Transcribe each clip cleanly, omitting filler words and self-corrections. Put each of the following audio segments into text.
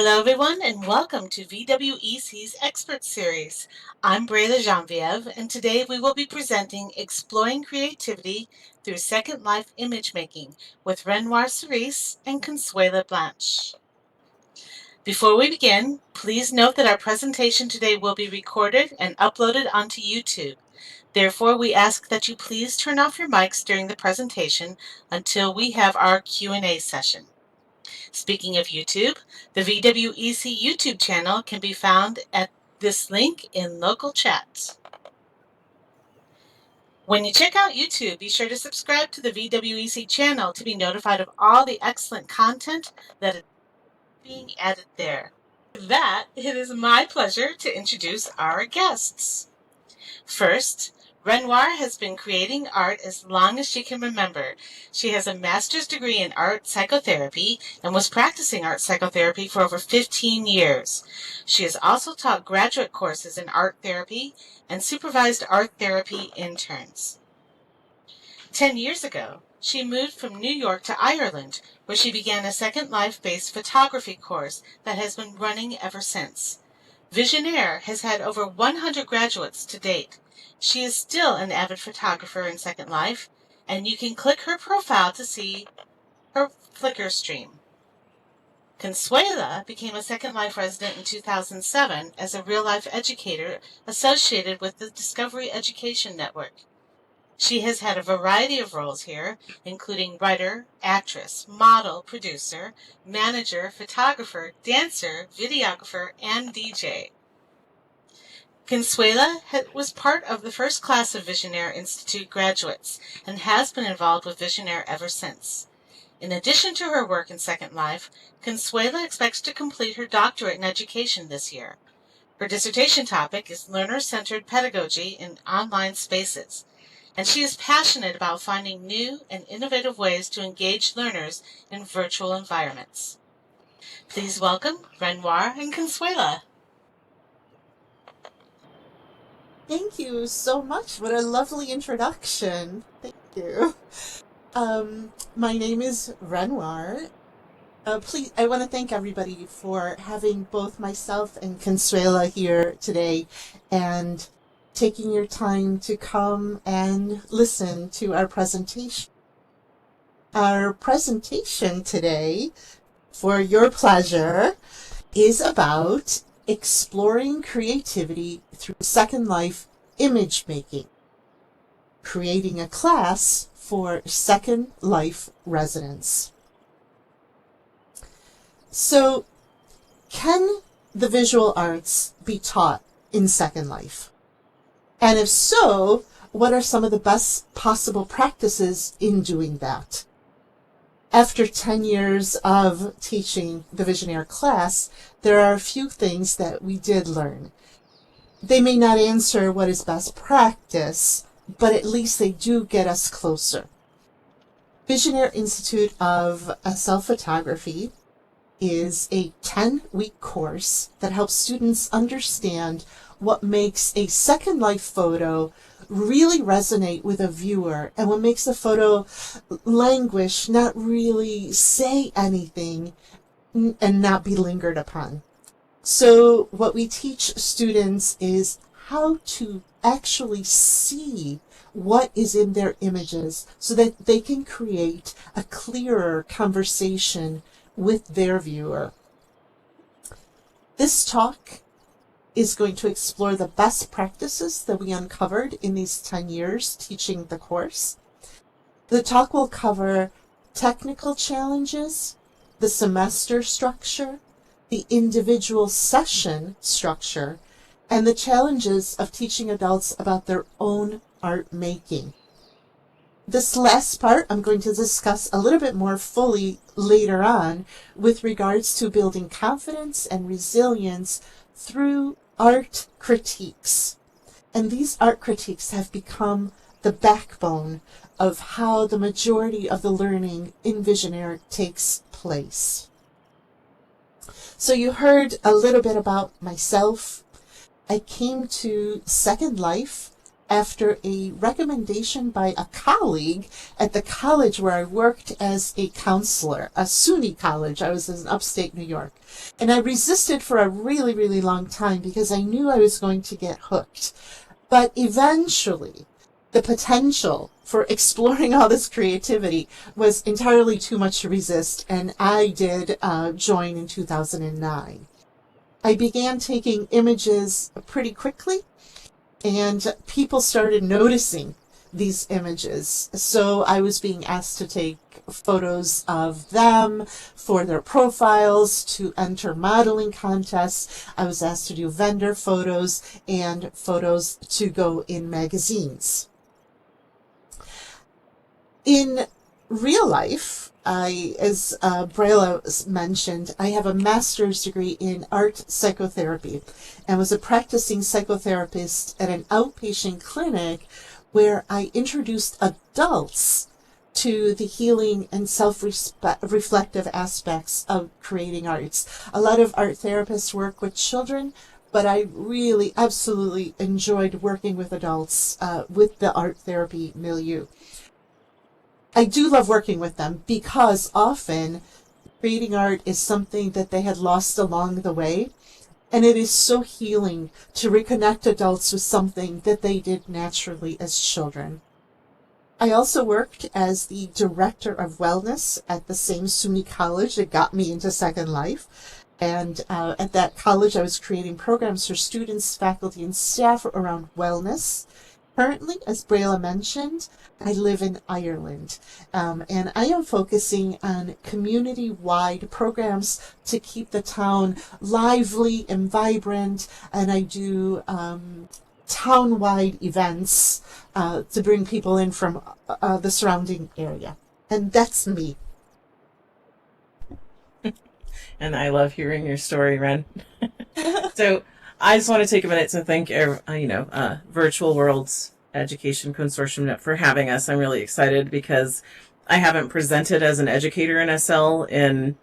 Hello, everyone, and welcome to VWEC's Expert Series. I'm Brayla Genevieve, and today we will be presenting Exploring Creativity Through Second Life Image Making with WrenNoir and Consuela Blanche. Before we begin, please note that our presentation today will be recorded and uploaded onto YouTube. Therefore, we ask that you please turn off your mics during the presentation until we have our Q&A session. Speaking of YouTube, the VWEC YouTube channel can be found at this link in local chats. When you check out YouTube, be sure to subscribe to the VWEC channel to be notified of all the excellent content that is being added there. With that, it is my pleasure to introduce our guests. First, WrenNoir has been creating art as long as she can remember. She has a master's degree in art psychotherapy and was practicing art psychotherapy for over 15 years. She has also taught graduate courses in art therapy and supervised art therapy interns. 10 years ago, she moved from New York to Ireland, where she began a Second Life-based photography course that has been running ever since. Visionaire has had over 100 graduates to date. She is still an avid photographer in Second Life, and you can click her profile to see her Flickr stream. Consuela became a Second Life resident in 2007 as a real-life educator associated with the Discovery Education Network. She has had a variety of roles here, including writer, actress, model, producer, manager, photographer, dancer, videographer, and DJ. Consuela was part of the first class of Visionaire Institute graduates and has been involved with Visionaire ever since. In addition to her work in Second Life, Consuela expects to complete her doctorate in education this year. Her dissertation topic is learner-centered pedagogy in online spaces, and she is passionate about finding new and innovative ways to engage learners in virtual environments. Please welcome WrenNoir and Consuela. Thank you so much. What a lovely introduction. Thank you. My name is WrenNoir. I want to thank everybody for having both myself and Consuela here today and taking your time to come and listen to our presentation. Our presentation today, for your pleasure, is about exploring creativity through Second Life image making, creating a class for Second Life residents. So, can the visual arts be taught in Second Life? And if so, what are some of the best possible practices in doing that? After 10 years of teaching the Visionaire class, there are a few things that we did learn. They may not answer what is best practice, but at least they do get us closer. Visionaire Institute of Self-Photography is a 10-week course that helps students understand what makes a Second Life photo really resonate with a viewer and what makes a photo languish, not really say anything, and not be lingered upon. So what we teach students is how to actually see what is in their images so that they can create a clearer conversation with their viewer. This talk is going to explore the best practices that we uncovered in these 10 years teaching the course. The talk will cover technical challenges, the semester structure, the individual session structure, and the challenges of teaching adults about their own art making. This last part I'm going to discuss a little bit more fully later on with regards to building confidence and resilience through art critiques. And these art critiques have become the backbone of how the majority of the learning in Visionaire takes place. So you heard a little bit about myself. I came to Second Life after a recommendation by a colleague at the college where I worked as a counselor, a SUNY college. I was in upstate New York. And I resisted for a really, really long time because I knew I was going to get hooked. But eventually, the potential for exploring all this creativity was entirely too much to resist, and I did join in 2009. I began taking images pretty quickly, and people started noticing these images. So I was being asked to take photos of them for their profiles, to enter modeling contests. I was asked to do vendor photos and photos to go in magazines. In real life, as Brayla mentioned, I have a master's degree in art psychotherapy and was a practicing psychotherapist at an outpatient clinic where I introduced adults to the healing and self-reflective aspects of creating arts. A lot of art therapists work with children, but I really absolutely enjoyed working with adults with the art therapy milieu. I do love working with them because often creating art is something that they had lost along the way. And it is so healing to reconnect adults with something that they did naturally as children. I also worked as the director of wellness at the same SUNY college that got me into Second Life. And at that college, I was creating programs for students, faculty, and staff around wellness. Currently, as Brayla mentioned, I live in Ireland, and I am focusing on community-wide programs to keep the town lively and vibrant, and I do town-wide events to bring people in from the surrounding area. And that's me. And I love hearing your story, Wren. So I just want to take a minute to thank, Virtual Worlds Education Consortium for having us. I'm really excited because I haven't presented as an educator in SL in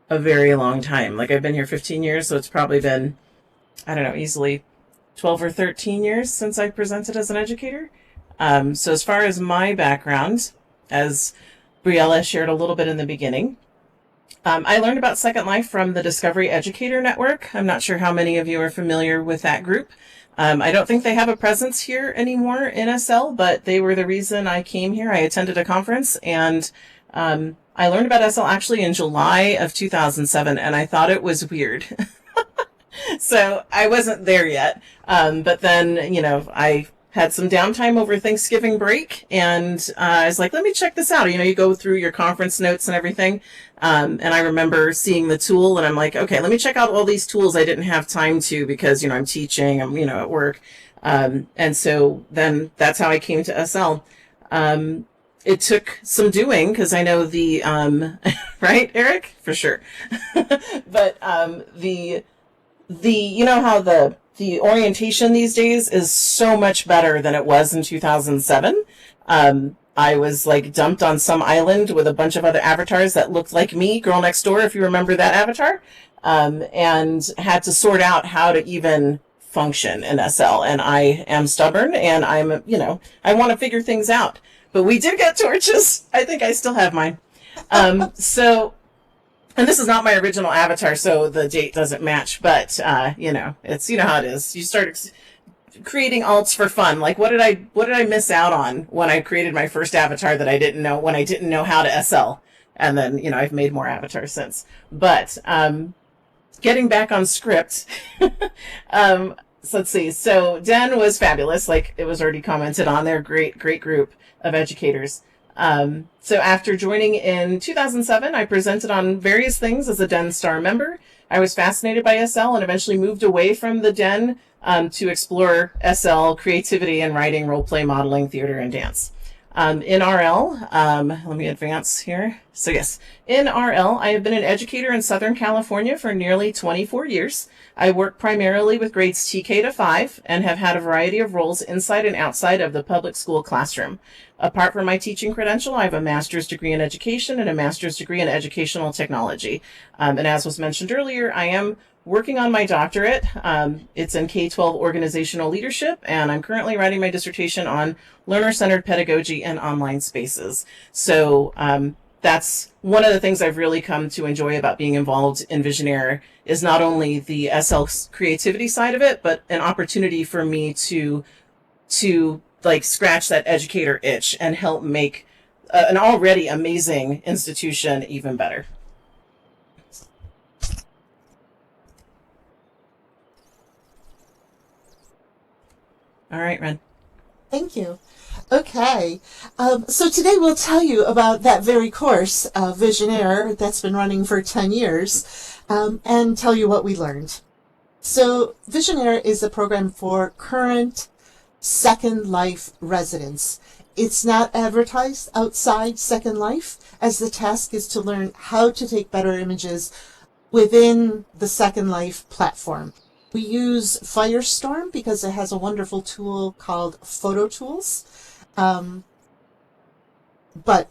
a very long time. Like, I've been here 15 years, so it's probably been, easily 12 or 13 years since I presented as an educator. So as far as my background, as Briella shared a little bit in the beginning, I learned about Second Life from the Discovery Educator Network. I'm not sure how many of you are familiar with that group. I don't think they have a presence here anymore in SL, but they were the reason I came here. I attended a conference, and I learned about SL actually in July of 2007, and I thought it was weird. So I wasn't there yet. But then, I had some downtime over Thanksgiving break, and I was like, let me check this out. You go through your conference notes and everything. And I remember seeing the tool, and I'm like, okay, let me check out all these tools I didn't have time to because, I'm teaching, I'm, at work. And so then that's how I came to SL. It took some doing because I know the, right, Eric? For sure. But how the orientation these days is so much better than it was in 2007. I was like dumped on some island with a bunch of other avatars that looked like me, Girl Next Door, if you remember that avatar, and had to sort out how to even function in SL. And I am stubborn, and I want to figure things out. But we did get torches. I think I still have mine. And this is not my original avatar, so the date doesn't match, but, it's, how it is. You start creating alts for fun. Like, what did I miss out on when I created my first avatar that I didn't know, when I didn't know how to SL? And then, I've made more avatars since. But, getting back on script, so let's see. So Den was fabulous. Like it was already commented on. They're a great group of educators. So after joining in 2007, I presented on various things as a Den Star member. I was fascinated by SL and eventually moved away from the Den to explore SL creativity and writing, role play, modeling, theater, and dance. In RL, let me advance here. So yes, in RL, I have been an educator in Southern California for nearly 24 years. I work primarily with grades TK to 5 and have had a variety of roles inside and outside of the public school classroom. Apart from my teaching credential, I have a master's degree in education and a master's degree in educational technology. And as was mentioned earlier, I am working on my doctorate. It's in K-12 organizational leadership, and I'm currently writing my dissertation on learner-centered pedagogy and online spaces. So that's one of the things I've really come to enjoy about being involved in Visionaire is not only the SL creativity side of it, but an opportunity for me to like scratch that educator itch and help make an already amazing institution even better. All right, Ren. Thank you. Okay, so today we'll tell you about that very course, Visionaire, that's been running for 10 years, and tell you what we learned. So Visionaire is a program for current Second Life residents. It's not advertised outside Second Life, as the task is to learn how to take better images within the Second Life platform. We use Firestorm because it has a wonderful tool called Photo Tools. But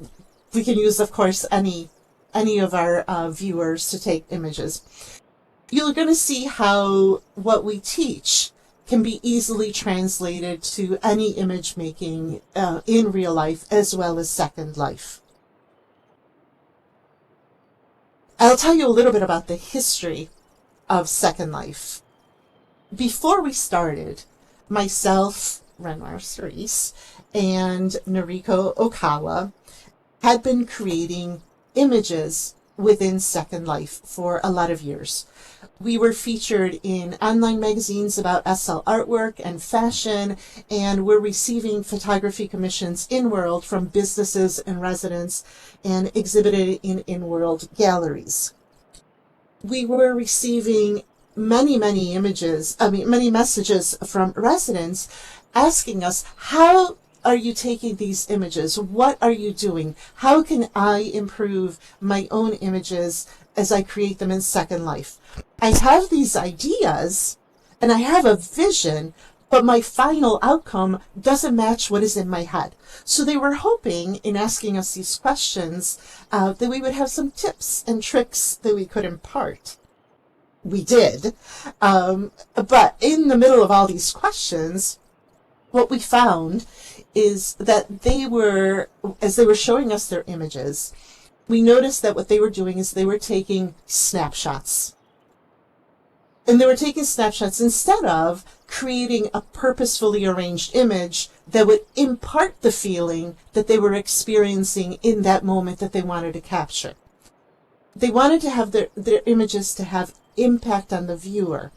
we can use, of course, any of our viewers to take images. You're going to see how what we teach can be easily translated to any image making in real life as well as Second Life. I'll tell you a little bit about the history of Second Life. Before we started, myself, WrenNoir and Noriko Okawa had been creating images within Second Life for a lot of years. We were featured in online magazines about SL artwork and fashion, and we're receiving photography commissions inworld from businesses and residents and exhibited in inworld galleries. We were receiving many messages from residents asking us, how are you taking these images? What are you doing? How can I improve my own images as I create them in Second Life? I have these ideas and I have a vision, but my final outcome doesn't match what is in my head. So they were hoping, in asking us these questions, that we would have some tips and tricks that we could impart. We did, but in the middle of all these questions, what we found is that they were, as they were showing us their images, we noticed that what they were doing is they were taking snapshots. And they were taking snapshots instead of creating a purposefully arranged image that would impart the feeling that they were experiencing in that moment that they wanted to capture. They wanted to have their images to have impact on the viewer.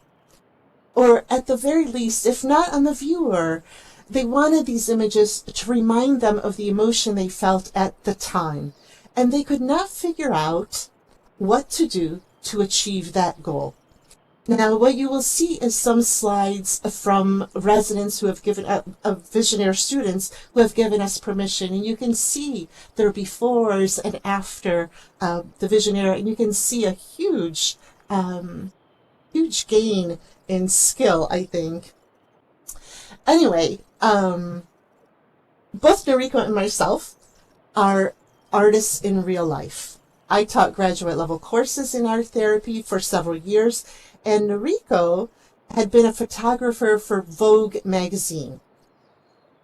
Or at the very least, if not on the viewer, they wanted these images to remind them of the emotion they felt at the time. And they could not figure out what to do to achieve that goal. Now, what you will see is some slides from residents who have given, Visionaire students who have given us permission, and you can see their befores and after the Visionaire, and you can see a huge gain in skill, I think. Anyway, both Noriko and myself are artists in real life. I taught graduate level courses in art therapy for several years, and Noriko had been a photographer for Vogue magazine.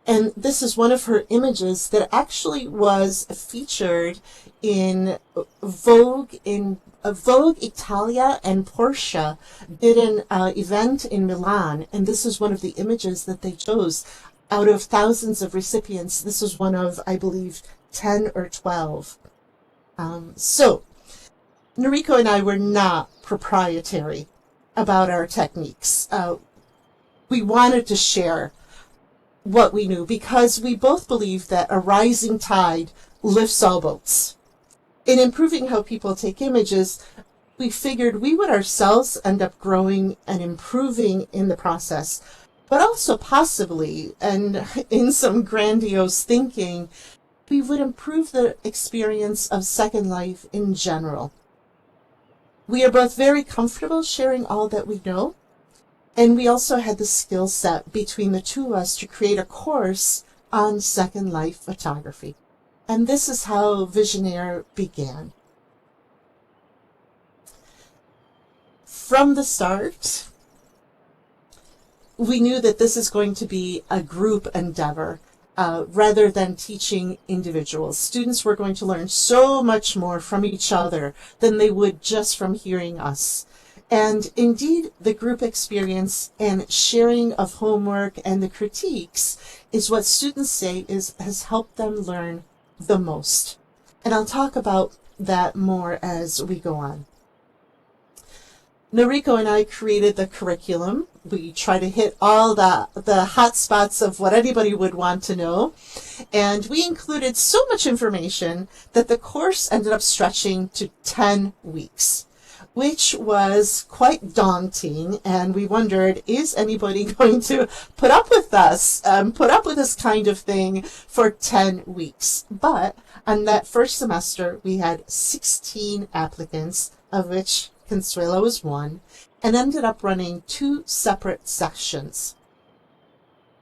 And this is one of her images that actually was featured in Vogue Italia, and Porsche did an event in Milan, and this is one of the images that they chose out of thousands of recipients. This was one of, I believe, 10 or 12. So Noriko and I were not proprietary about our techniques. We wanted to share what we knew because we both believe that a rising tide lifts all boats. In improving how people take images, we figured we would ourselves end up growing and improving in the process, but also possibly, and in some grandiose thinking, we would improve the experience of Second Life in general. We are both very comfortable sharing all that we know, and we also had the skill set between the two of us to create a course on Second Life photography. And this is how Visionaire began. From the start, we knew that this is going to be a group endeavor rather than teaching individuals. Students were going to learn so much more from each other than they would just from hearing us. And indeed, the group experience and sharing of homework and the critiques is what students say has helped them learn the most. And I'll talk about that more as we go on. Noriko and I created the curriculum. We try to hit all the hot spots of what anybody would want to know. And we included so much information that the course ended up stretching to 10 weeks, which was quite daunting. And we wondered, is anybody going to put up with us, put up with this kind of thing for 10 weeks? But on that first semester, we had 16 applicants, of which Consuela was one, and ended up running 2 separate sections.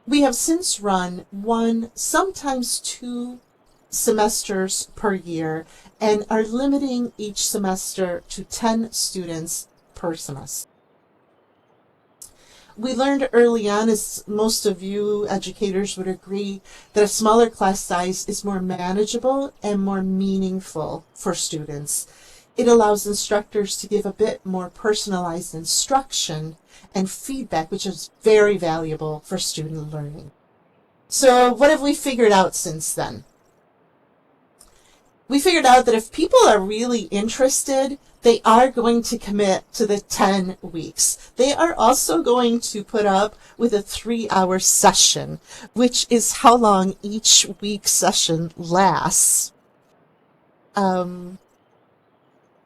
We have since run 1, sometimes 2 semesters per year, and are limiting each semester to 10 students per semester. We learned early on, as most of you educators would agree, that a smaller class size is more manageable and more meaningful for students. It allows instructors to give a bit more personalized instruction and feedback, which is very valuable for student learning. So what have we figured out since then? We figured out that if people are really interested, they are going to commit to the 10 weeks. They are also going to put up with a 3-hour session, which is how long each week session lasts.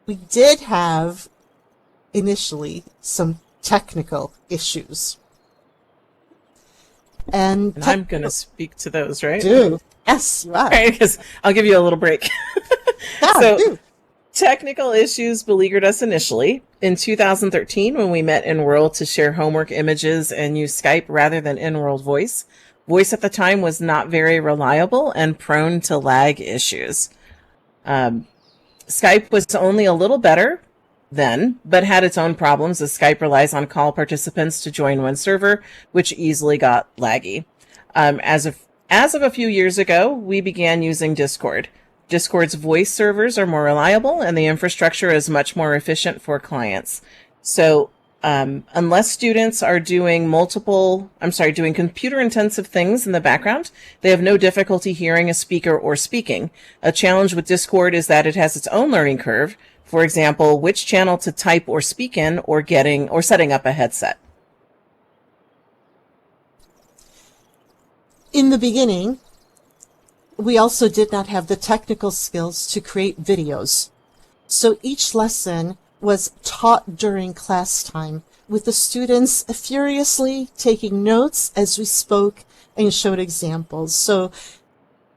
We did have, initially, some technical issues. And I'm going to speak to those, right? Do. Yes, you are. Right, because I'll give you a little break. Yeah, So, do. technical issues beleaguered us initially. In 2013, when we met inworld to share homework images and use Skype rather than inworld voice, voice at the time was not very reliable and prone to lag issues. Skype was only a little better then, but had its own problems as Skype relies on call participants to join one server, which easily got laggy. As of a few years ago, we began using Discord. Discord's voice servers are more reliable and the infrastructure is much more efficient for clients. So unless students are doing doing computer intensive things in the background, they have no difficulty hearing a speaker or speaking. A challenge with Discord is that it has its own learning curve. For example, which channel to type or speak in, or setting up a headset. In the beginning, we also did not have the technical skills to create videos. So each lesson was taught during class time, with the students furiously taking notes as we spoke and showed examples. So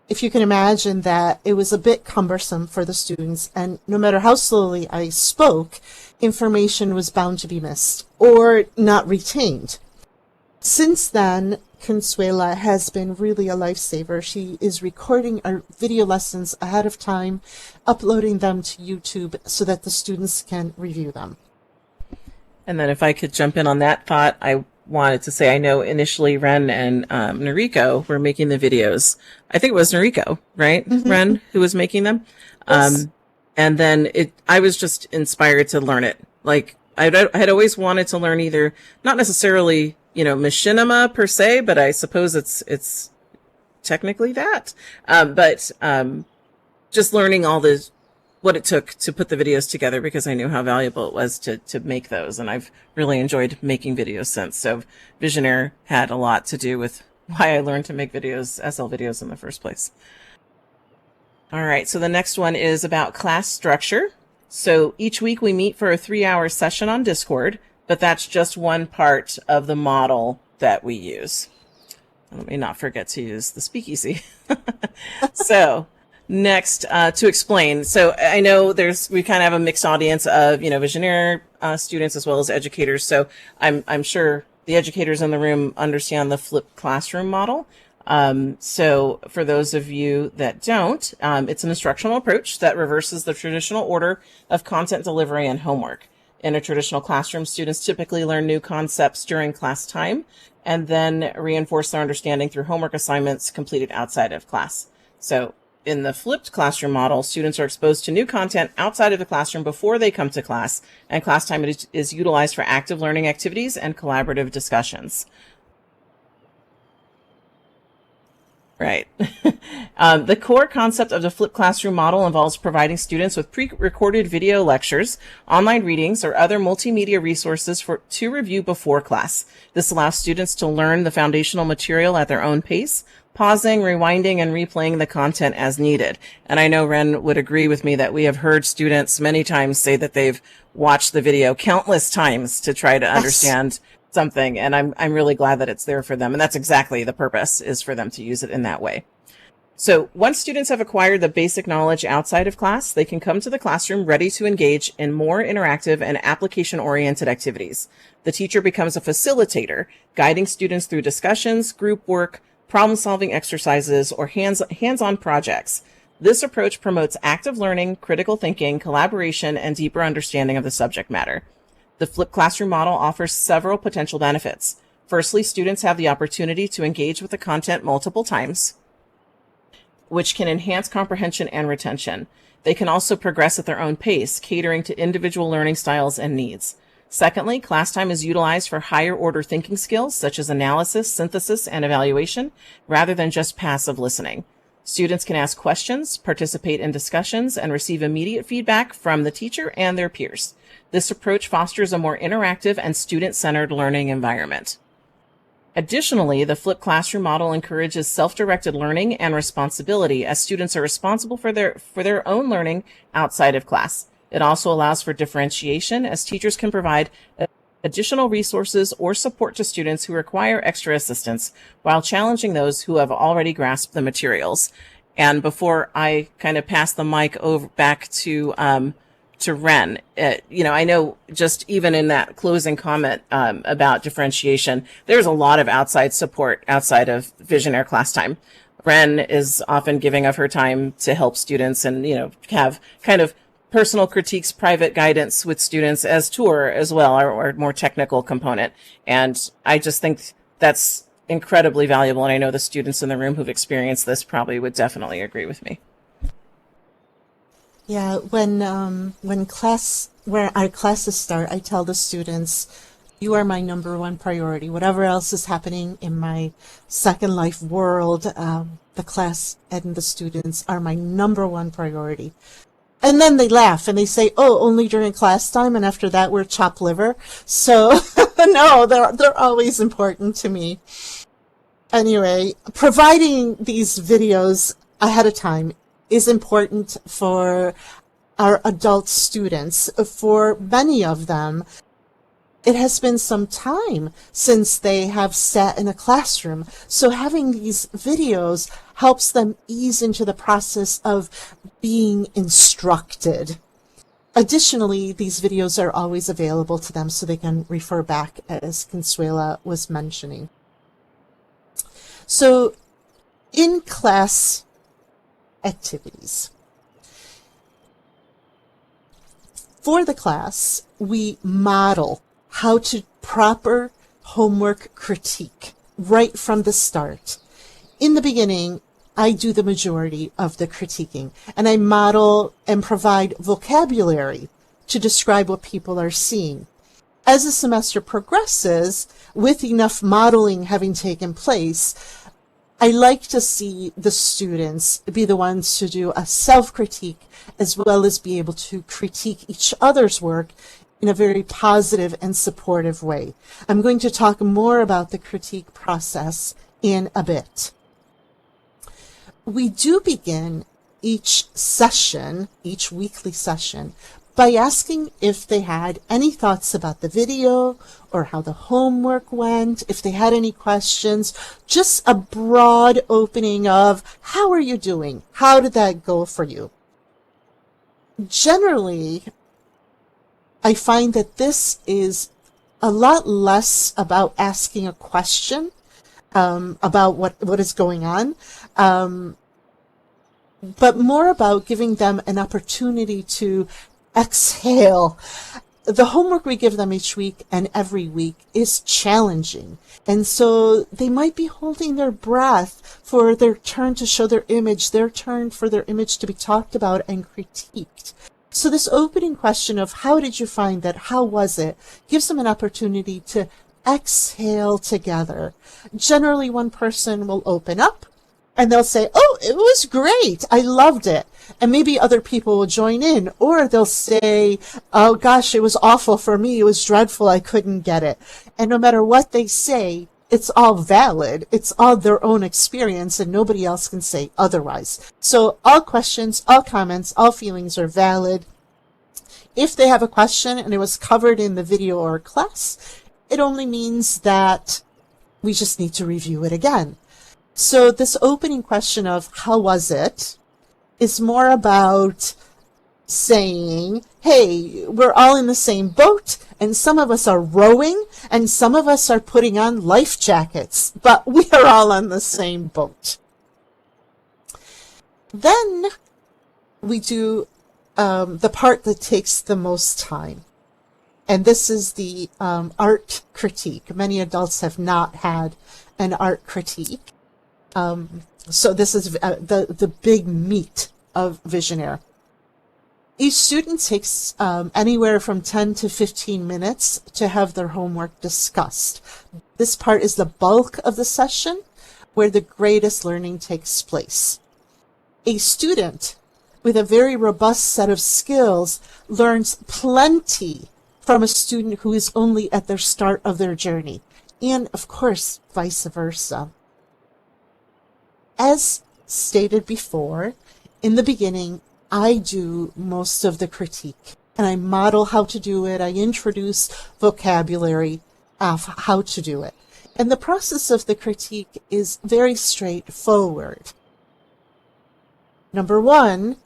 if you can imagine that, it was a bit cumbersome for the students, and no matter how slowly I spoke, information was bound to be missed or not retained. Since then, Consuela has been really a lifesaver. She is recording our video lessons ahead of time, uploading them to YouTube so that the students can review them. And then if I could jump in on that thought, I wanted to say, I know initially Wren and Noriko were making the videos. I think it was Noriko, right? Mm-hmm. Wren, who was making them. Yes. And then I was just inspired to learn it. Like I had always wanted to learn either, not necessarily, machinima per se, but I suppose it's technically that. But just learning what it took to put the videos together, because I knew how valuable it was to make those. And I've really enjoyed making videos since. So Visionaire had a lot to do with why I learned to make videos, SL videos in the first place. All right. So the next one is about class structure. So each week we meet for a 3-hour session on Discord, but that's just one part of the model that we use. Let me not forget to use the speakeasy. So next, to explain. So I know we kind of have a mixed audience of, Visionaire students as well as educators. So I'm sure the educators in the room understand the flipped classroom model. So for those of you that don't, it's an instructional approach that reverses the traditional order of content delivery and homework. In a traditional classroom, students typically learn new concepts during class time and then reinforce their understanding through homework assignments completed outside of class. So in the flipped classroom model, students are exposed to new content outside of the classroom before they come to class, and class time is utilized for active learning activities and collaborative discussions. Right. The core concept of the flipped classroom model involves providing students with pre-recorded video lectures, online readings, or other multimedia resources to review before class. This allows students to learn the foundational material at their own pace, pausing, rewinding, and replaying the content as needed. And I know Wren would agree with me that we have heard students many times say that they've watched the video countless times to try to understand something, and I'm really glad that it's there for them, and that's exactly the purpose, is for them to use it in that way. So once students have acquired the basic knowledge outside of class, they can come to the classroom ready to engage in more interactive and application-oriented activities. The teacher becomes a facilitator, guiding students through discussions, group work, problem-solving exercises, or hands-on projects. This approach promotes active learning, critical thinking, collaboration, and deeper understanding of the subject matter. The flipped classroom model offers several potential benefits. Firstly, students have the opportunity to engage with the content multiple times, which can enhance comprehension and retention. They can also progress at their own pace, catering to individual learning styles and needs. Secondly, class time is utilized for higher order thinking skills such as analysis, synthesis, and evaluation, rather than just passive listening. Students can ask questions, participate in discussions, and receive immediate feedback from the teacher and their peers. This approach fosters a more interactive and student-centered learning environment. Additionally, the flipped classroom model encourages self-directed learning and responsibility, as students are responsible for their own learning outside of class. It also allows for differentiation, as teachers can provide additional resources or support to students who require extra assistance, while challenging those who have already grasped the materials. And before I kind of pass the mic over back to Wren, I know just even in that closing comment about differentiation, there's a lot of outside support outside of Visionaire class time. Wren is often giving of her time to help students and, have kind of personal critiques, private guidance with students as tour as well, or more technical component. And I just think that's incredibly valuable. And I know the students in the room who've experienced this probably would definitely agree with me. Yeah, when our classes start, I tell the students, you are my number one priority. Whatever else is happening in my Second Life world, the class and the students are my number one priority. And then they laugh and they say, oh, only during class time, and after that we're chopped liver. So no, they're always important to me. Anyway, providing these videos ahead of time is important for our adult students. For many of them, it has been some time since they have sat in a classroom. So having these videos helps them ease into the process of being instructed. Additionally, these videos are always available to them so they can refer back, as Consuela was mentioning. So in class activities, for the class, we model how to proper homework critique right from the start. In the beginning, I do the majority of the critiquing, and I model and provide vocabulary to describe what people are seeing. As the semester progresses, with enough modeling having taken place, I like to see the students be the ones to do a self-critique, as well as be able to critique each other's work in a very positive and supportive way. I'm going to talk more about the critique process in a bit. We do begin each session, each weekly session, by asking if they had any thoughts about the video or how the homework went, if they had any questions, just a broad opening of, how are you doing? How did that go for you? Generally, I find that this is a lot less about asking a question about what is going on, but more about giving them an opportunity to exhale. The homework we give them each week and every week is challenging. And so they might be holding their breath for their turn to show their image, their turn for their image to be talked about and critiqued. So this opening question of how did you find that, how was it, gives them an opportunity to exhale together. Generally, one person will open up and they'll say, oh, it was great, I loved it. And maybe other people will join in, or they'll say, oh gosh, it was awful for me, it was dreadful, I couldn't get it. And no matter what they say, it's all valid. It's all their own experience, and nobody else can say otherwise. So all questions, all comments, all feelings are valid. If they have a question and it was covered in the video or class, it only means that we just need to review it again. So this opening question of how was it is more about saying, hey, we're all in the same boat, and some of us are rowing, and some of us are putting on life jackets, but we are all on the same boat. Then we do the part that takes the most time. And this is the art critique. Many adults have not had an art critique. So this is the big meat of Visionaire. Each student takes anywhere from 10 to 15 minutes to have their homework discussed. This part is the bulk of the session where the greatest learning takes place. A student with a very robust set of skills learns plenty from a student who is only at their start of their journey, and of course, vice versa. As stated before, in the beginning, I do most of the critique, and I model how to do it. I introduce vocabulary of how to do it. And the process of the critique is very straightforward. Number one,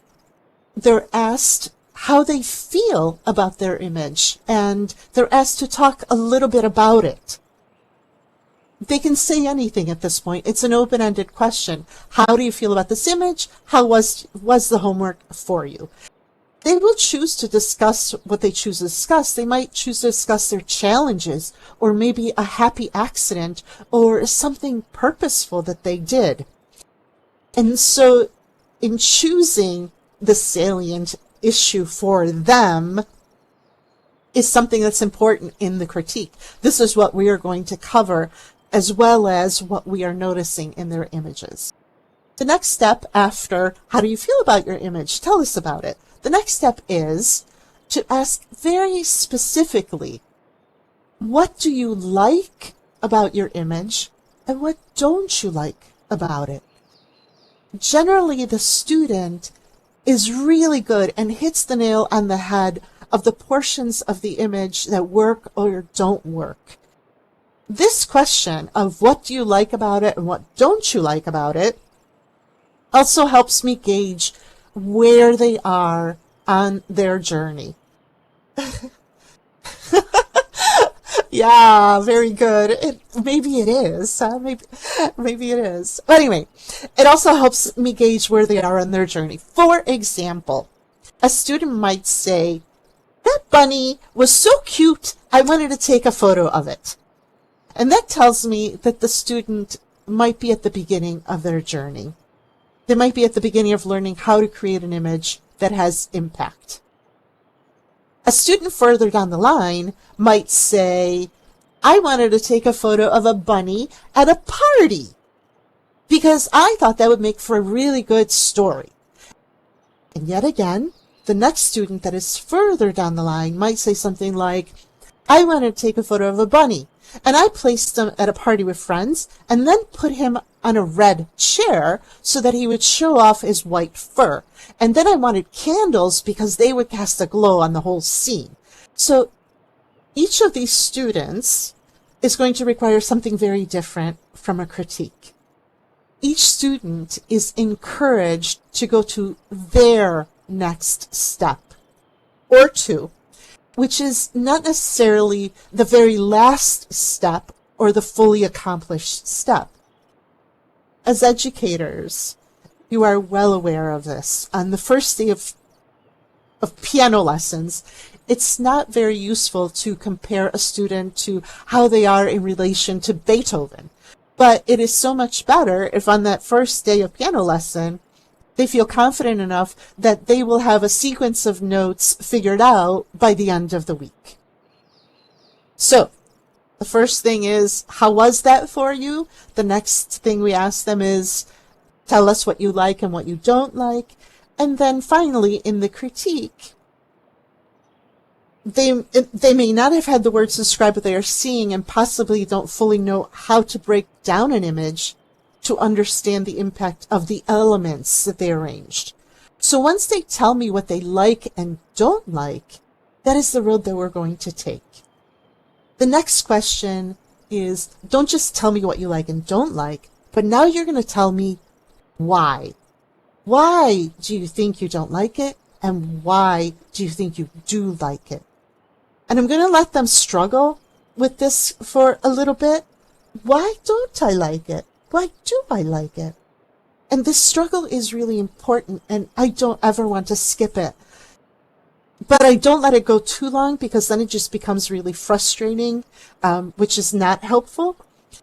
they're asked how they feel about their image, and they're asked to talk a little bit about it. They can say anything at this point. It's an open-ended question. How do you feel about this image? How was the homework for you? They will choose to discuss what they choose to discuss. They might choose to discuss their challenges, or maybe a happy accident, or something purposeful that they did. And so in choosing the salient issue for them is something that's important in the critique. This is what we are going to cover, as well as what we are noticing in their images. The next step after, how do you feel about your image? Tell us about it. The next step is to ask very specifically, what do you like about your image, and what don't you like about it? Generally, the student is really good and hits the nail on the head of the portions of the image that work or don't work. This question of what do you like about it and what don't you like about it also helps me gauge where they are on their journey. Yeah, very good. Maybe it is. Maybe it is. But anyway, it also helps me gauge where they are on their journey. For example, a student might say, that bunny was so cute, I wanted to take a photo of it. And that tells me that the student might be at the beginning of their journey. They might be at the beginning of learning how to create an image that has impact. A student further down the line might say, I wanted to take a photo of a bunny at a party because I thought that would make for a really good story. And yet again, the next student that is further down the line might say something like, I wanted to take a photo of a bunny, and I placed him at a party with friends and then put him on a red chair so that he would show off his white fur. And then I wanted candles because they would cast a glow on the whole scene. So each of these students is going to require something very different from a critique. Each student is encouraged to go to their next step or two, which is not necessarily the very last step or the fully accomplished step. As educators, you are well aware of this. On the first day of piano lessons, it's not very useful to compare a student to how they are in relation to Beethoven. But it is so much better if on that first day of piano lesson, they feel confident enough that they will have a sequence of notes figured out by the end of the week. So, the first thing is, how was that for you? The next thing we ask them is, tell us what you like and what you don't like. And then finally, in the critique, they may not have had the words to describe what they are seeing and possibly don't fully know how to break down an image to understand the impact of the elements that they arranged. So once they tell me what they like and don't like, that is the road that we're going to take. The next question is, don't just tell me what you like and don't like, but now you're going to tell me why. Why do you think you don't like it? And why do you think you do like it? And I'm going to let them struggle with this for a little bit. Why don't I like it? Why do I like it? And this struggle is really important, and I don't ever want to skip it. But I don't let it go too long because then it just becomes really frustrating, which is not helpful.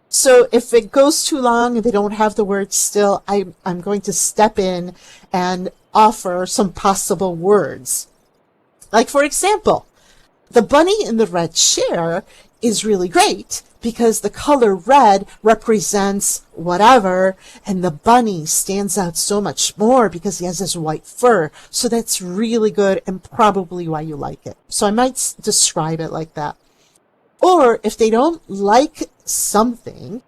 So if it goes too long and they don't have the words still, I'm going to step in and offer some possible words. Like, for example, the bunny in the red chair is really great because the color red represents whatever, and the bunny stands out so much more because he has this white fur. So that's really good and probably why you like it. So I might describe it like that. Or if they don't like something,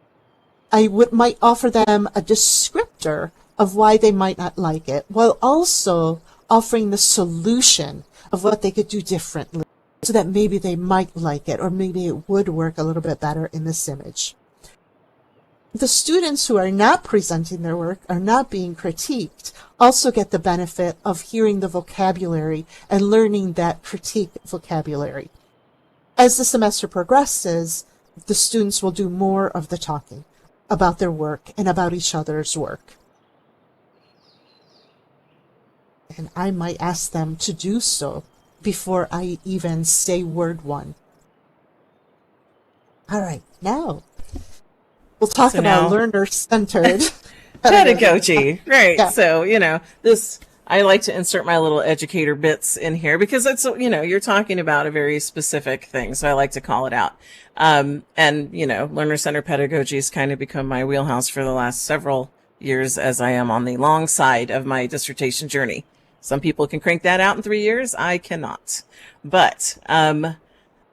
I might offer them a descriptor of why they might not like it, while also offering the solution of what they could do differently, so that maybe they might like it, or maybe it would work a little bit better in this image. The students who are not presenting their work, are not being critiqued, also get the benefit of hearing the vocabulary and learning that critique vocabulary. As the semester progresses, the students will do more of the talking about their work and about each other's work. And I might ask them to do so before I even say word one. All right, now we'll talk about learner-centered pedagogy. Right. Yeah. So, I like to insert my little educator bits in here because it's, you're talking about a very specific thing. So I like to call it out. And, learner-centered pedagogy has kind of become my wheelhouse for the last several years as I am on the long side of my dissertation journey. Some people can crank that out in 3 years. I cannot. But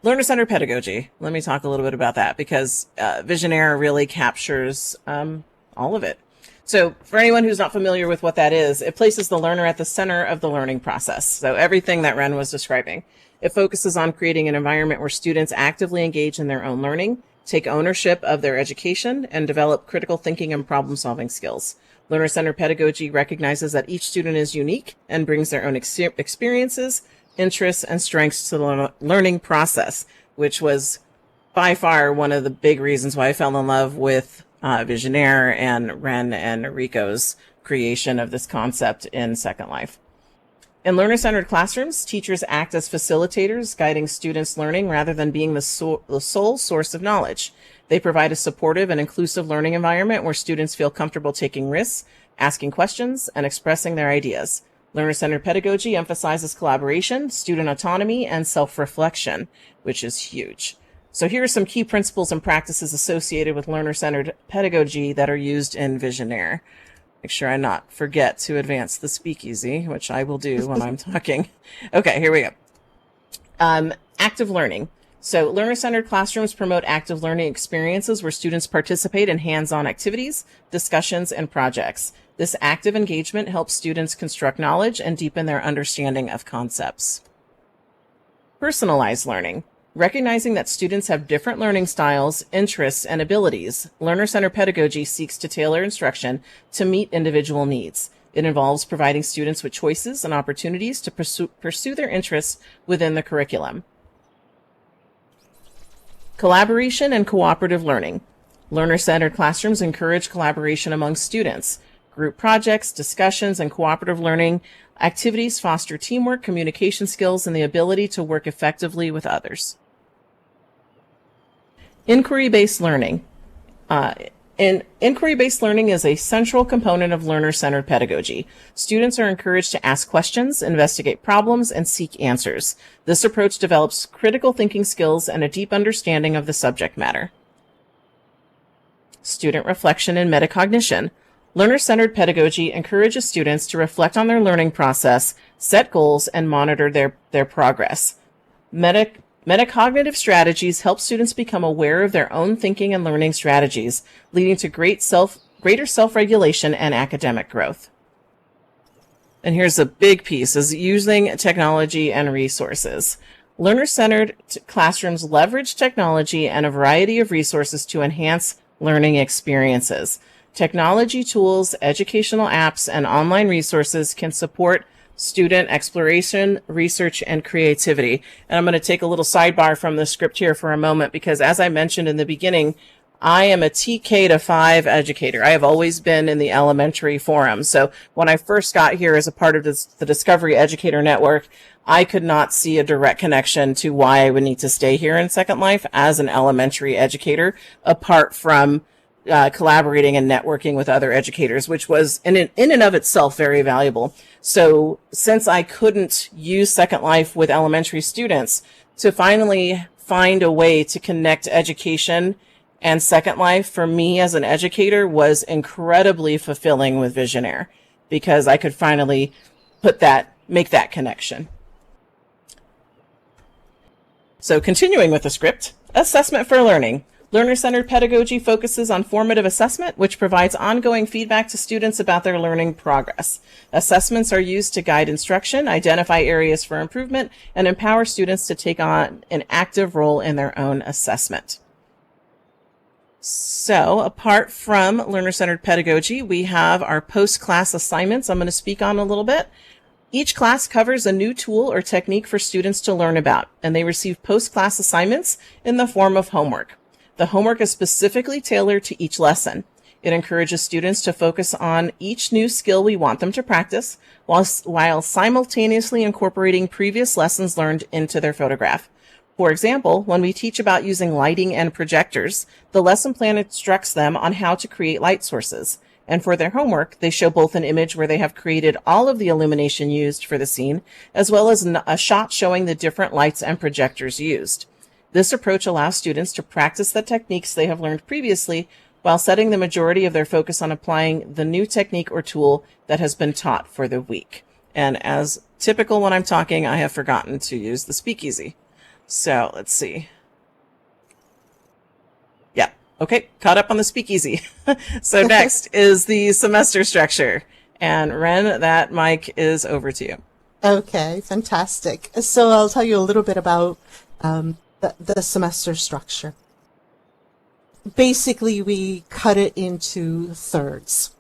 learner-centered pedagogy, let me talk a little bit about that because Visionaire really captures all of it. So for anyone who's not familiar with what that is, it places the learner at the center of the learning process. So everything that Wren was describing. It focuses on creating an environment where students actively engage in their own learning, take ownership of their education, and develop critical thinking and problem-solving skills. Learner-centered pedagogy recognizes that each student is unique and brings their own experiences, interests, and strengths to the learning process, which was by far one of the big reasons why I fell in love with Visionaire and Wren and Rico's creation of this concept in Second Life. In learner-centered classrooms, teachers act as facilitators, guiding students' learning rather than being the sole source of knowledge. They provide a supportive and inclusive learning environment where students feel comfortable taking risks, asking questions, and expressing their ideas. Learner-centered pedagogy emphasizes collaboration, student autonomy, and self-reflection, which is huge. So here are some key principles and practices associated with learner-centered pedagogy that are used in Visionaire. Make sure I not forget to advance the speakeasy, which I will do when I'm talking. Okay, here we go. Active learning. So learner-centered classrooms promote active learning experiences where students participate in hands-on activities, discussions, and projects. This active engagement helps students construct knowledge and deepen their understanding of concepts. Personalized learning. Recognizing that students have different learning styles, interests, and abilities, learner-centered pedagogy seeks to tailor instruction to meet individual needs. It involves providing students with choices and opportunities to pursue their interests within the curriculum. Collaboration and cooperative learning. Learner-centered classrooms encourage collaboration among students. Group projects, discussions, and cooperative learning activities foster teamwork, communication skills, and the ability to work effectively with others. Inquiry-based learning. Inquiry-based learning is a central component of learner-centered pedagogy. Students are encouraged to ask questions, investigate problems, and seek answers. This approach develops critical thinking skills and a deep understanding of the subject matter. Student reflection and metacognition. Learner-centered pedagogy encourages students to reflect on their learning process, set goals, and monitor their progress. Metacognitive strategies help students become aware of their own thinking and learning strategies, leading to greater self-regulation and academic growth. And here's a big piece, is using technology and resources. Learner-centered classrooms leverage technology and a variety of resources to enhance learning experiences. Technology tools, educational apps, and online resources can support student exploration, research, and creativity. And I'm going to take a little sidebar from the script here for a moment, because as I mentioned in the beginning, I am a TK to 5 educator. I have always been in the elementary forum. So when I first got here as a part of the Discovery Educator Network, I could not see a direct connection to why I would need to stay here in Second Life as an elementary educator, apart from collaborating and networking with other educators, which was in and of itself very valuable. So since I couldn't use Second Life with elementary students, to finally find a way to connect education and Second Life for me as an educator was incredibly fulfilling with Visionaire, because I could finally make that connection. So continuing with the script, assessment for learning. Learner-centered pedagogy focuses on formative assessment, which provides ongoing feedback to students about their learning progress. Assessments are used to guide instruction, identify areas for improvement, and empower students to take on an active role in their own assessment. So, apart from learner-centered pedagogy, we have our post-class assignments I'm going to speak on a little bit. Each class covers a new tool or technique for students to learn about, and they receive post-class assignments in the form of homework. The homework is specifically tailored to each lesson. It encourages students to focus on each new skill we want them to practice, while simultaneously incorporating previous lessons learned into their photograph. For example, when we teach about using lighting and projectors, the lesson plan instructs them on how to create light sources. And for their homework, they show both an image where they have created all of the illumination used for the scene, as well as a shot showing the different lights and projectors used. This approach allows students to practice the techniques they have learned previously while setting the majority of their focus on applying the new technique or tool that has been taught for the week. And as typical when I'm talking, I have forgotten to use the speakeasy. So let's see. Yeah, okay, caught up on the speakeasy. So next is the semester structure. And Ren, that mic is over to you. Okay, fantastic. So I'll tell you a little bit about the semester structure. Basically, we cut it into thirds.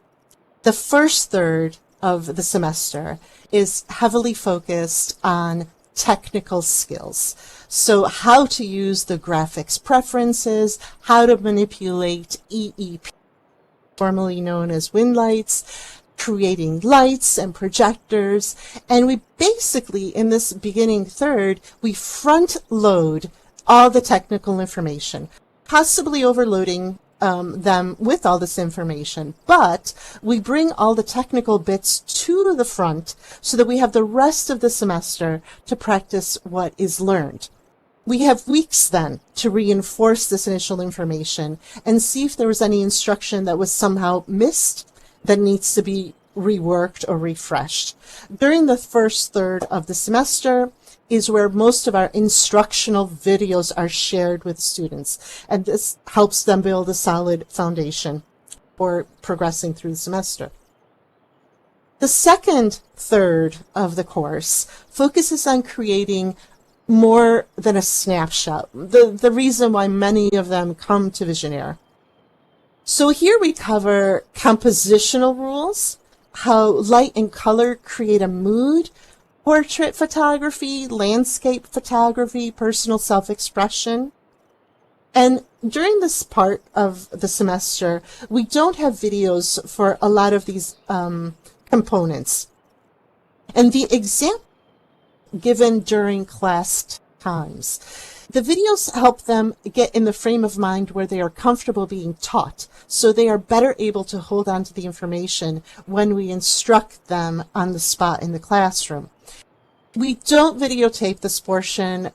The first third of the semester is heavily focused on technical skills. So how to use the graphics preferences, how to manipulate EEP, formerly known as wind lights, creating lights and projectors. And we basically, in this beginning third, we front load all the technical information, possibly overloading them with all this information, but we bring all the technical bits to the front so that we have the rest of the semester to practice what is learned. We have weeks then to reinforce this initial information and see if there was any instruction that was somehow missed that needs to be reworked or refreshed. During the first third of the semester, is where most of our instructional videos are shared with students, and this helps them build a solid foundation for progressing through the semester. The second third of the course focuses on creating more than a snapshot, the reason why many of them come to Visionaire. So here we cover compositional rules, how light and color create a mood, portrait photography, landscape photography, personal self-expression. And during this part of the semester, we don't have videos for a lot of these components. And the example given during class times, the videos help them get in the frame of mind where they are comfortable being taught, so they are better able to hold on to the information when we instruct them on the spot in the classroom. We don't videotape this portion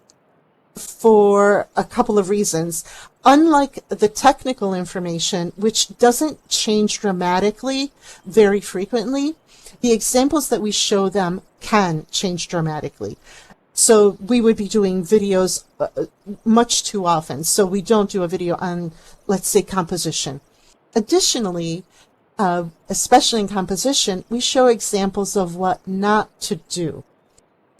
for a couple of reasons. Unlike the technical information, which doesn't change dramatically very frequently, the examples that we show them can change dramatically. So we would be doing videos much too often. So we don't do a video on, let's say, composition. Additionally, especially in composition, we show examples of what not to do.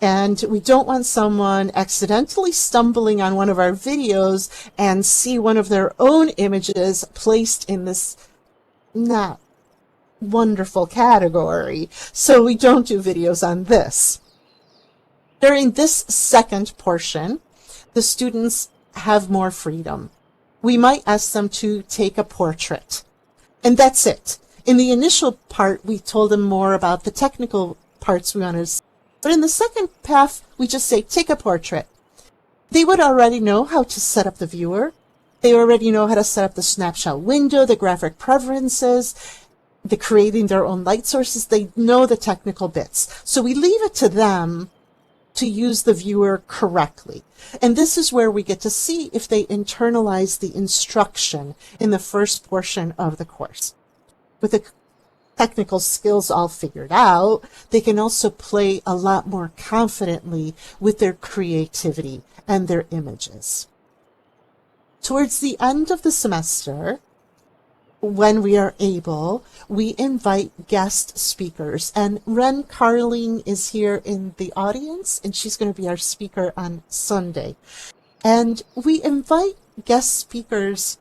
And we don't want someone accidentally stumbling on one of our videos and see one of their own images placed in this not wonderful category. So we don't do videos on this. During this second portion, the students have more freedom. We might ask them to take a portrait, and that's it. In the initial part, we told them more about the technical parts we wanted to see. But in the second half, we just say, take a portrait. They would already know how to set up the viewer. They already know how to set up the snapshot window, the graphic preferences, the creating their own light sources. They know the technical bits. So we leave it to them to use the viewer correctly. And this is where we get to see if they internalize the instruction in the first portion of the course. With the technical skills all figured out, they can also play a lot more confidently with their creativity and their images. Towards the end of the semester, when we are able, we invite guest speakers. And Wren Carling is here in the audience, and she's going to be our speaker on Sunday. And we invite guest speakers.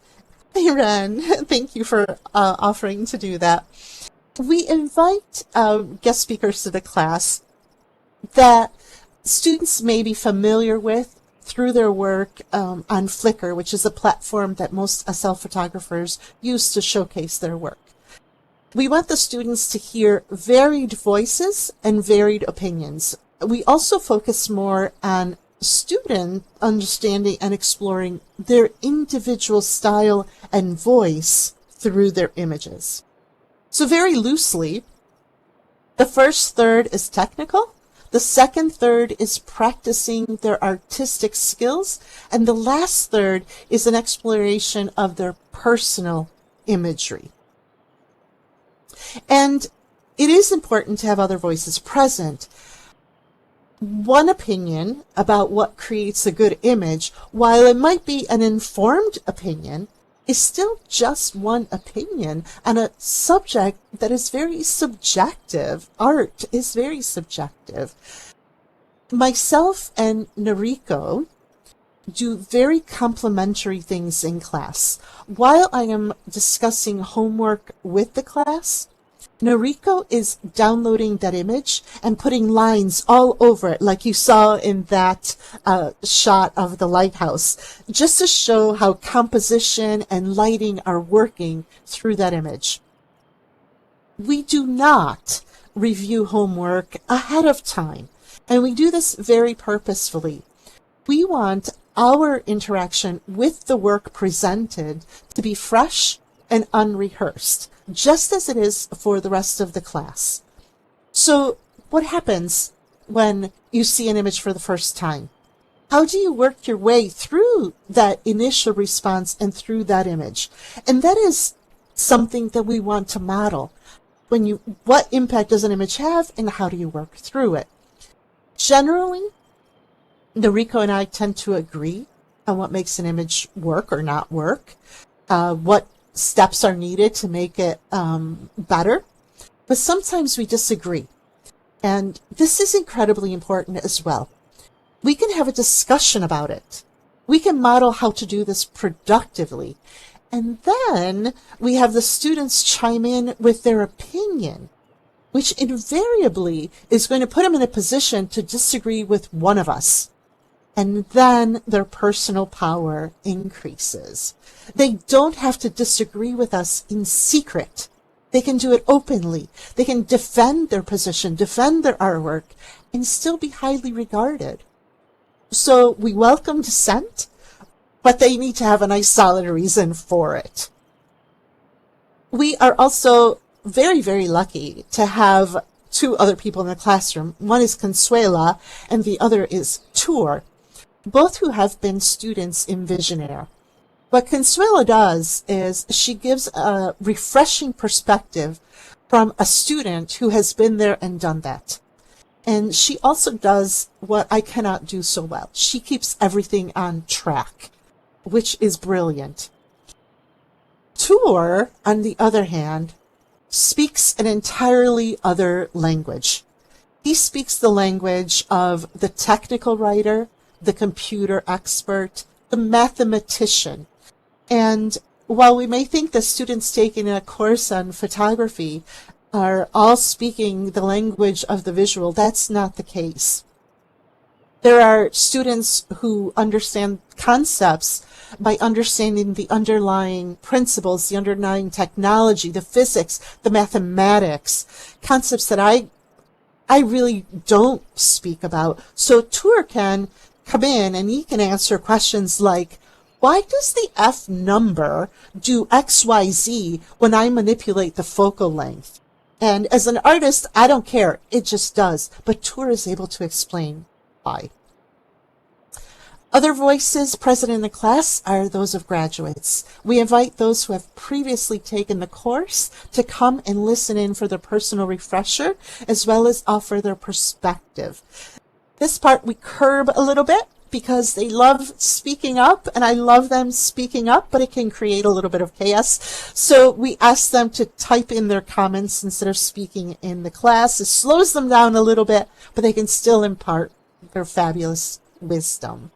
Hey, Wren, thank you for offering to do that. We invite guest speakers to the class that students may be familiar with through their work on Flickr, which is a platform that most SL photographers use to showcase their work. We want the students to hear varied voices and varied opinions. We also focus more on student understanding and exploring their individual style and voice through their images. So very loosely, the first third is technical. The second third is practicing their artistic skills. And the last third is an exploration of their personal imagery. And it is important to have other voices present. One opinion about what creates a good image, while it might be an informed opinion, is still just one opinion on a subject that is very subjective. Art is very subjective. Myself and Noriko do very complementary things in class. While I am discussing homework with the class, Noriko is downloading that image and putting lines all over it, like you saw in that shot of the lighthouse, just to show how composition and lighting are working through that image. We do not review homework ahead of time, and we do this very purposefully. We want our interaction with the work presented to be fresh and unrehearsed, just as it is for the rest of the class. So what happens when you see an image for the first time? How do you work your way through that initial response and through that image? And that is something that we want to model. What impact does an image have, and how do you work through it? Generally, Noriko and I tend to agree on what makes an image work or not work, what steps are needed to make it better. But sometimes we disagree. And this is incredibly important as well. We can have a discussion about it. We can model how to do this productively. And then we have the students chime in with their opinion, which invariably is going to put them in a position to disagree with one of us. And then their personal power increases. They don't have to disagree with us in secret. They can do it openly. They can defend their position, defend their artwork, and still be highly regarded. So we welcome dissent, but they need to have a nice solid reason for it. We are also very, very lucky to have two other people in the classroom. One is Consuela, and the other is Tour, both who have been students in Visionaire. What Consuela does is she gives a refreshing perspective from a student who has been there and done that. And she also does what I cannot do so well. She keeps everything on track, which is brilliant. Tour, on the other hand, speaks an entirely other language. He speaks the language of the technical writer, the computer expert, the mathematician. And while we may think the students taking a course on photography are all speaking the language of the visual, that's not the case. There are students who understand concepts by understanding the underlying principles, the underlying technology, the physics, the mathematics, concepts that I really don't speak about. So Tour can come in and he can answer questions like, why does the F number do XYZ when I manipulate the focal length? And as an artist, I don't care. It just does. But Tour is able to explain why. Other voices present in the class are those of graduates. We invite those who have previously taken the course to come and listen in for their personal refresher, as well as offer their perspective. This part we curb a little bit because they love speaking up, and I love them speaking up, but it can create a little bit of chaos. So we ask them to type in their comments instead of speaking in the class. It slows them down a little bit, but they can still impart their fabulous wisdom.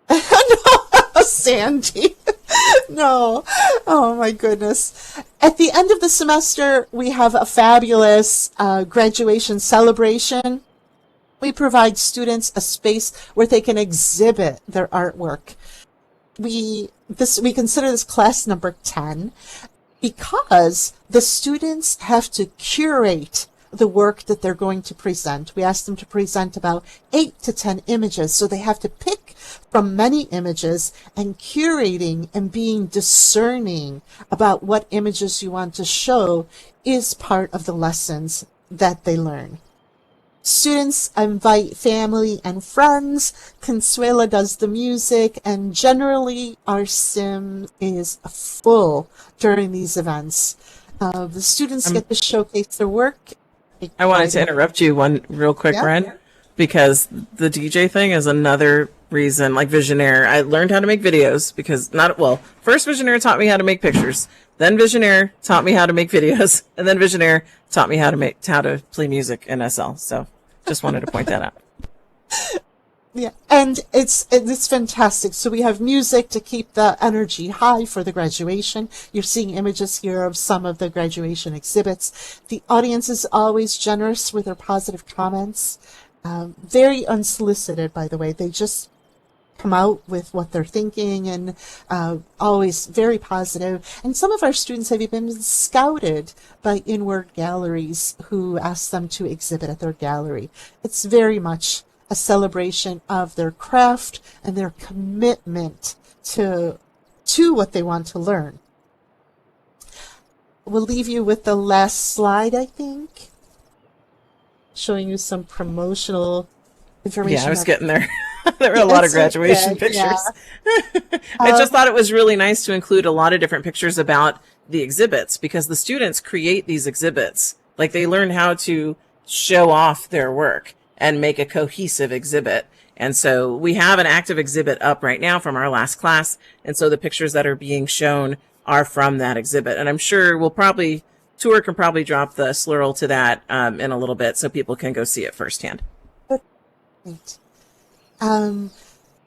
No, Sandy. No. Oh, my goodness. At the end of the semester, we have a fabulous graduation celebration. We provide students a space where they can exhibit their artwork. We consider this class number 10 because the students have to curate the work that they're going to present. We ask them to present about 8 to 10 images, so they have to pick from many images, and curating and being discerning about what images you want to show is part of the lessons that they learn. Students invite family and friends. Consuela does the music, and generally our sim is full during these events. The students get to showcase their work. I wanted to interrupt you one real quick, Ren, because the DJ thing is another reason, like Visionaire. I learned how to make videos because first Visionaire taught me how to make pictures. Then Visionaire taught me how to make videos, and then Visionaire taught me how to play music in SL. So, just wanted to point that out. Yeah, and it's fantastic. So we have music to keep the energy high for the graduation. You're seeing images here of some of the graduation exhibits. The audience is always generous with their positive comments. Very unsolicited, by the way. They just come out with what they're thinking, and always very positive. And some of our students have even been scouted by inward galleries who ask them to exhibit at their gallery. It's very much a celebration of their craft and their commitment to what they want to learn. We'll leave you with the last slide, I think, showing you some promotional information. Yeah, I was getting there. There were a lot of graduation pictures. Yeah. I just thought it was really nice to include a lot of different pictures about the exhibits, because the students create these exhibits. Like, they learn how to show off their work and make a cohesive exhibit. And so we have an active exhibit up right now from our last class. And so the pictures that are being shown are from that exhibit. And I'm sure Tour can probably drop the slurl to that in a little bit so people can go see it firsthand. Great.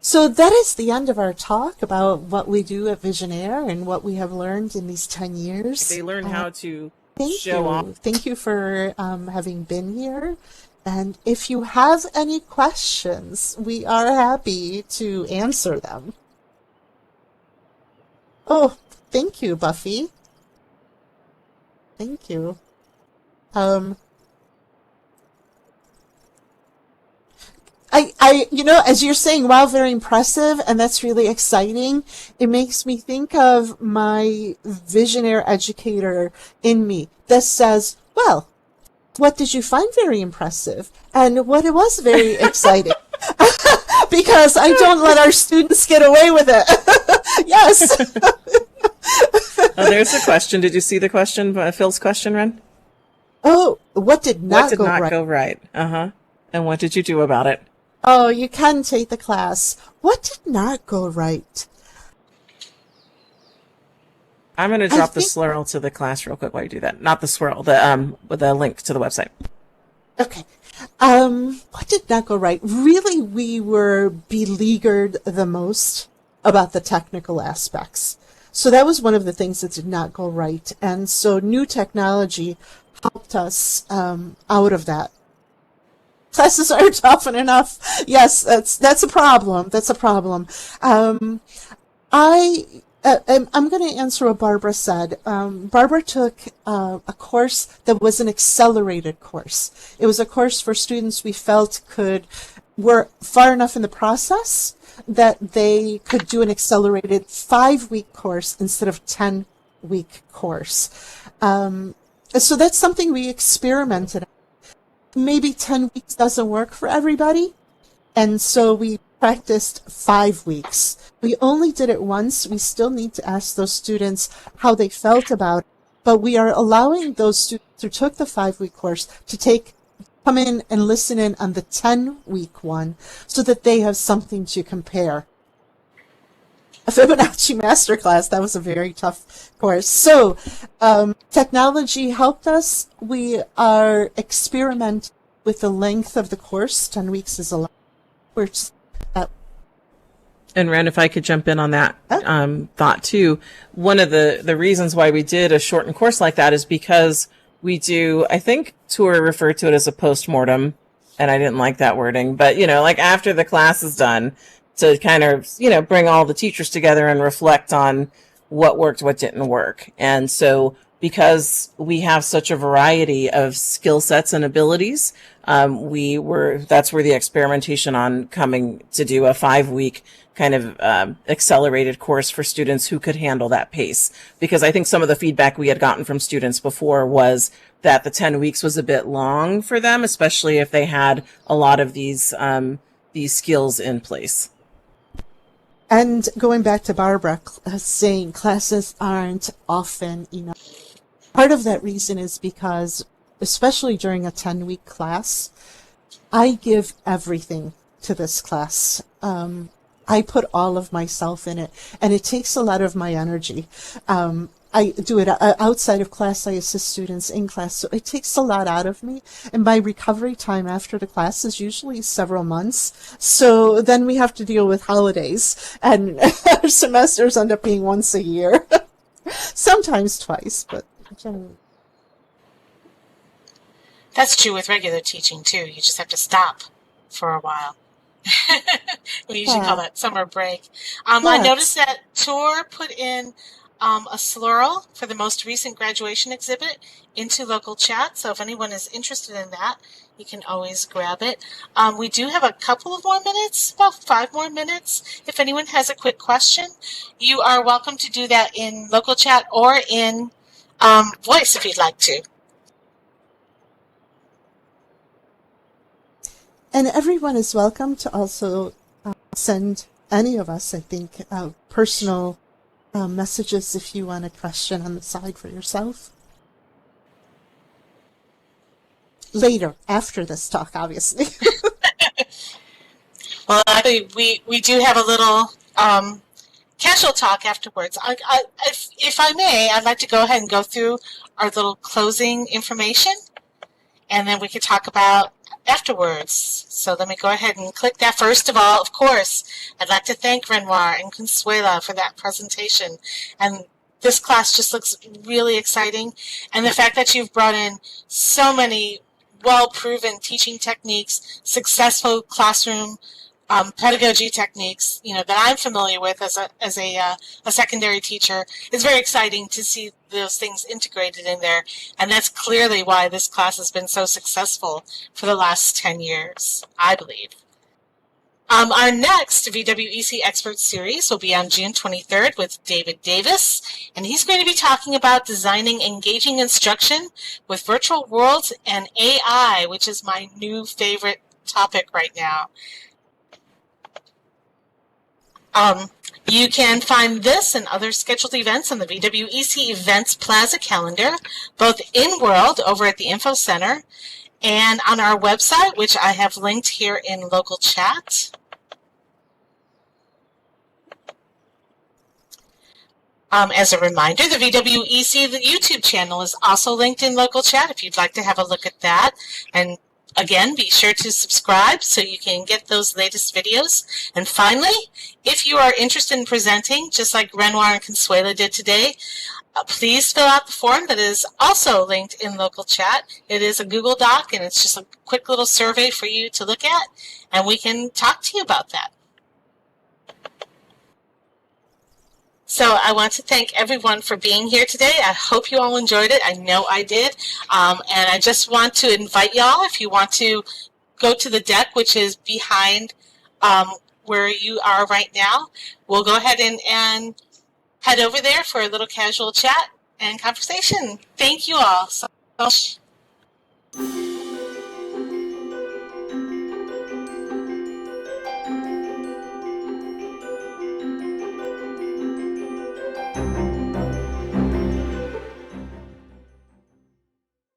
So that is the end of our talk about what we do at Visionaire and what we have learned in these 10 years. They learn how to Thank show you. off. Thank you for having been here. And if you have any questions, we are happy to answer them. Oh, thank you, Buffy. Thank you. As you're saying, wow, very impressive, and that's really exciting. It makes me think of my Visionaire educator in me that says, well, what did you find very impressive? And what it was very exciting. Because I don't let our students get away with it. Yes. Oh, there's a question. Did you see the question, Phil's question, Ren? Oh, what did not go right? Go right? Uh-huh. And what did you do about it? Oh, you can take the class. What did not go right? I'm going to drop the slurl to the class real quick while you do that. Not the swirl, the link to the website. Okay. What did not go right? Really, we were beleaguered the most about the technical aspects. So that was one of the things that did not go right. And so new technology helped us out of that. Classes aren't often enough. Yes, that's a problem. That's a problem. I'm going to answer what Barbara said. Barbara took a course that was an accelerated course. It was a course for students we felt were far enough in the process that they could do an accelerated 5-week course instead of 10-week course. So that's something we experimented on. Maybe 10 weeks doesn't work for everybody. And so we practiced 5 weeks. We only did it once. We still need to ask those students how they felt about it. But we are allowing those students who took the 5-week course to come in and listen in on the 10-week one so that they have something to compare. A Fibonacci Masterclass, that was a very tough course. So, technology helped us. We are experimenting with the length of the course. 10 weeks is a lot. And Ren, if I could jump in on that thought too, one of the reasons why we did a shortened course like that is because we do, I think Tour referred to it as a postmortem, and I didn't like that wording, but like after the class is done, to kind of, bring all the teachers together and reflect on what worked, what didn't work. And so because we have such a variety of skill sets and abilities, that's where the experimentation on coming to do a 5-week kind of accelerated course for students who could handle that pace. Because I think some of the feedback we had gotten from students before was that the 10 weeks was a bit long for them, especially if they had a lot of these skills in place. And going back to Barbara saying classes aren't often enough. Part of that reason is because, especially during a 10-week class, I give everything to this class. I put all of myself in it, and it takes a lot of my energy. I do it outside of class. I assist students in class, so it takes a lot out of me. And my recovery time after the class is usually several months. So then we have to deal with holidays, and our semesters end up being once a year, sometimes twice, but generally. That's true with regular teaching too. You just have to stop for a while. We usually call that summer break. I noticed that Tour put in a slurl for the most recent graduation exhibit into local chat. So if anyone is interested in that, you can always grab it. We do have a couple of more minutes, about 5 more minutes. If anyone has a quick question, you are welcome to do that in local chat or in voice if you'd like to. And everyone is welcome to also send any of us, I think, personal messages if you want a question on the side for yourself. Later, after this talk, obviously. Well, actually, we do have a little casual talk afterwards. If I may, I'd like to go ahead and go through our little closing information, and then we could talk about afterwards. So let me go ahead and click that. First of all, of course, I'd like to thank WrenNoir and Consuela for that presentation. And this class just looks really exciting. And the fact that you've brought in so many well-proven teaching techniques, successful classroom pedagogy techniques, that I'm familiar with as a secondary teacher. It's very exciting to see those things integrated in there, and that's clearly why this class has been so successful for the last 10 years, I believe. Our next VWEC Expert Series will be on June 23rd with David Davis, and he's going to be talking about designing engaging instruction with virtual worlds and AI, which is my new favorite topic right now. You can find this and other scheduled events on the VWEC Events Plaza calendar, both in-world over at the Info Center and on our website, which I have linked here in local chat. As a reminder, the VWEC the YouTube channel is also linked in local chat if you'd like to have a look at that. And again, be sure to subscribe so you can get those latest videos. And finally, if you are interested in presenting, just like WrenNoir and Consuela did today, please fill out the form that is also linked in local chat. It is a Google Doc, and it's just a quick little survey for you to look at, and we can talk to you about that. So I want to thank everyone for being here today. I hope you all enjoyed it. I know I did. And I just want to invite y'all, if you want to go to the deck, which is behind where you are right now, we'll go ahead and head over there for a little casual chat and conversation. Thank you all so much.